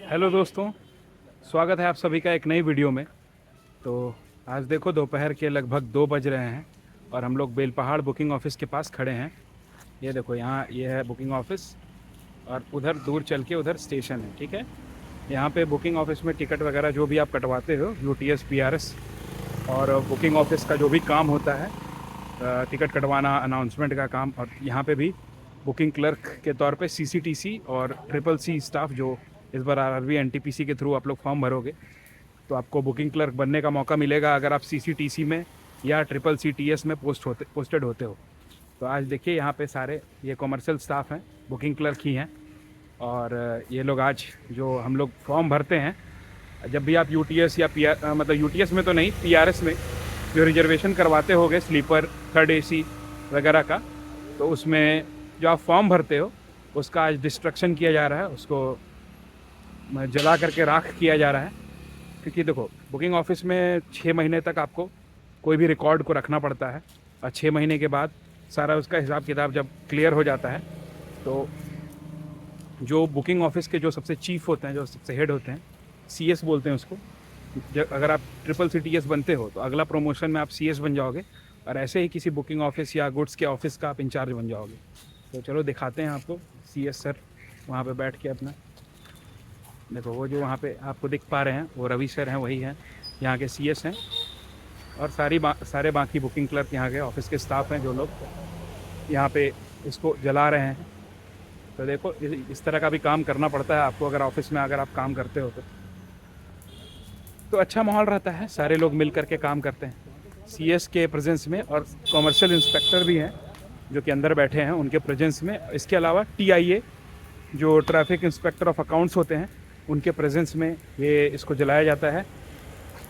Hello दोस्तों, स्वागत है आप सभी का एक नई वीडियो में। तो आज देखो दोपहर के लगभग 2 बज रहे हैं और हम लोग बेलपहाड़ बुकिंग ऑफिस के पास खड़े हैं। ये देखो यहाँ ये है बुकिंग ऑफिस और उधर दूर चल के उधर स्टेशन है। ठीक है, यहाँ पे बुकिंग ऑफिस में टिकट वगैरह जो भी आप कटवाते हो यूटीएस पीआरएस और बुकिंग ऑफिस का जो भी काम होता है, टिकट कटवाना, अनाउंसमेंट का काम, और यहाँ पे भी बुकिंग क्लर्क के तौर पे सीसीटीसी और ट्रिपल सी स्टाफ जो इस बार आरआरबी एनटीपीसी के थ्रू आप लोग फॉर्म भरोगे तो आपको बुकिंग क्लर्क बनने का मौका मिलेगा अगर आप सीसीटीसी में या ट्रिपल सी टीएस में पोस्टेड होते हो। तो आज देखिए यहाँ पे सारे ये कॉमर्शियल स्टाफ हैं, बुकिंग क्लर्क ही हैं। और ये लोग आज जो हम लोग फॉर्म भरते हैं, जब भी आप यूटीएस या मतलब यूटीएस में तो नहीं, पीआरएस में जो रिजर्वेशन करवाते होगे स्लीपर, थर्ड एसी वगैरह का, तो उसमें जो आप फॉर्म भरते हो उसका आज डिस्ट्रक्शन किया जा रहा है, उसको जला करके राख किया जा रहा है। क्योंकि देखो बुकिंग ऑफिस में 6 महीने तक आपको कोई भी रिकॉर्ड को रखना पड़ता है और 6 महीने के बाद सारा उसका हिसाब किताब जब क्लियर हो जाता है तो जो बुकिंग ऑफिस के जो सबसे चीफ होते हैं, जो सबसे हेड होते हैं, सीएस बोलते हैं उसको, अगर आप ट्रिपल सी टीएस बनते हो तो अगला प्रमोशन में आप सीएस बन जाओगे और ऐसे ही किसी बुकिंग ऑफिस या गुड्स के ऑफिस का आप इंचार्ज बन जाओगे। तो चलो दिखाते हैं आपको। सीएस सर वहाँ पे बैठ के अपना देखो, वो जो वहाँ पे आपको दिख पा रहे हैं वो रवि सर हैं, वही हैं यहाँ के सीएस हैं। और सारे बाकी बुकिंग क्लर्क यहाँ के ऑफिस के स्टाफ हैं जो लोग यहाँ पे इसको जला रहे हैं। तो देखो इस तरह का भी काम करना पड़ता है आपको अगर ऑफिस में अगर आप काम करते हो तो अच्छा माहौल रहता है, सारे लोग मिल करके काम करते हैं सीएस के प्रेजेंस में। और कॉमर्शियल इंस्पेक्टर भी हैं जो कि अंदर बैठे हैं उनके प्रेजेंस में। इसके अलावा टीआईए जो ट्रैफिक इंस्पेक्टर ऑफ अकाउंट्स होते हैं उनके प्रेजेंस में ये इसको जलाया जाता है।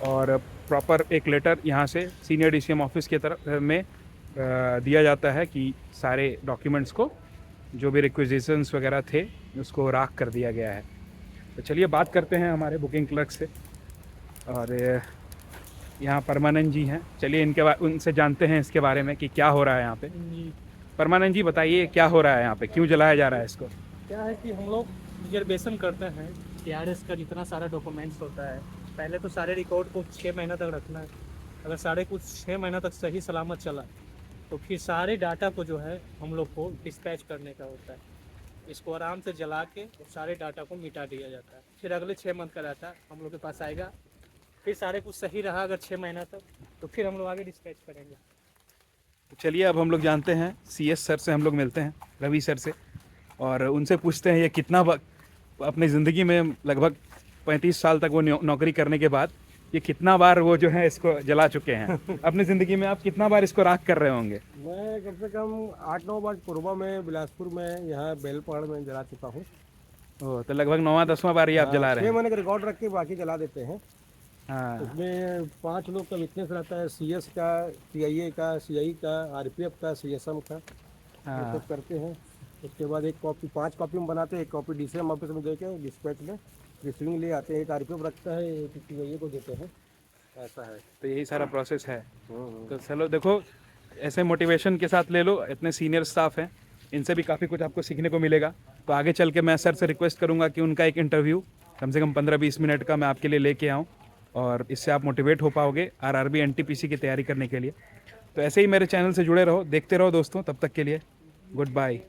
और प्रॉपर एक लेटर यहाँ से सीनियर डीसीएम ऑफिस की तरफ में दिया जाता है कि सारे डॉक्यूमेंट्स को, जो भी रिक्विजिशंस वगैरह थे, उसको राख कर दिया गया है। तो चलिए बात करते हैं हमारे बुकिंग क्लर्क से। और यहाँ परमानंद जी हैं, चलिए उनसे जानते हैं इसके बारे में कि क्या हो रहा है यहाँ पे। परमानंद जी बताइए क्या हो रहा है यहाँ पे, क्यों जलाया जा रहा है इसको? क्या है कि हम लोग रिजर्वेशन करते हैं, पीआरएस का जितना सारा डॉक्यूमेंट्स होता है, पहले तो सारे रिकॉर्ड को 6 महीना तक रखना है। अगर सारे कुछ 6 महीना तक सही सलामत चला तो फिर सारे डाटा को जो है हम लोग को डिस्पैच करने का होता है। इसको आराम से जला के सारे डाटा को मिटा दिया जाता है। फिर अगले 6 मंथ का डाटा हम लोग के पास आएगा। फिर सारे कुछ सही रहा अगर 6 महीना तक, तो फिर हम लोग आगे डिस्पैच करेंगे। तो चलिए अब हम लोग जानते हैं सीएस सर से, हम लोग मिलते हैं रवि सर से और उनसे पूछते हैं ये कितना अपनी ज़िंदगी में लगभग 35 साल तक वो नौकरी करने के बाद ये कितना बार वो जो है इसको जला चुके हैं। अपनी ज़िंदगी में आप कितना बार इसको राख कर रहे होंगे? मैं कम से कम 8-9 बार कोरबा में, बिलासपुर में, यहाँ बेलपहाड़ में जला चुका हूँ। ओह, तो लगभग 9वां-10वां बार ये आप जला रहे 6 हैं। महीने का रिकॉर्ड रख के बाकी जला देते हैं। हाँ, उसमें 5 लोग का विटनेस रहता है, सीएस का, टीआईए का, सीआई का, आरपीएफ का, सीएसएम का, ये हाँ। सब करते हैं। उसके बाद एक कॉपी 5 कॉपी में बनाते हैं, एक कॉपी डीसीएम ऑफिस में देके डिस्पैच में रिसीविंग ले आते हैं। एक आरपीएफ रखता है, एक टीआईए को देते हैं, ऐसा है। तो यही सारा प्रोसेस है। तो चलो देखो, ऐसे मोटिवेशन के साथ ले लो, इतने सीनियर स्टाफ हैं, इनसे भी काफ़ी कुछ आपको सीखने को मिलेगा। तो आगे चल के मैं सर से रिक्वेस्ट करूँगा कि उनका एक इंटरव्यू कम से कम 15-20 मिनट का मैं आपके लिए लेके आऊँ और इससे आप मोटिवेट हो पाओगे आरआरबी एनटीपीसी की तैयारी करने के लिए। तो ऐसे ही मेरे चैनल से जुड़े रहो, देखते रहो दोस्तों। तब तक के लिए गुड बाय।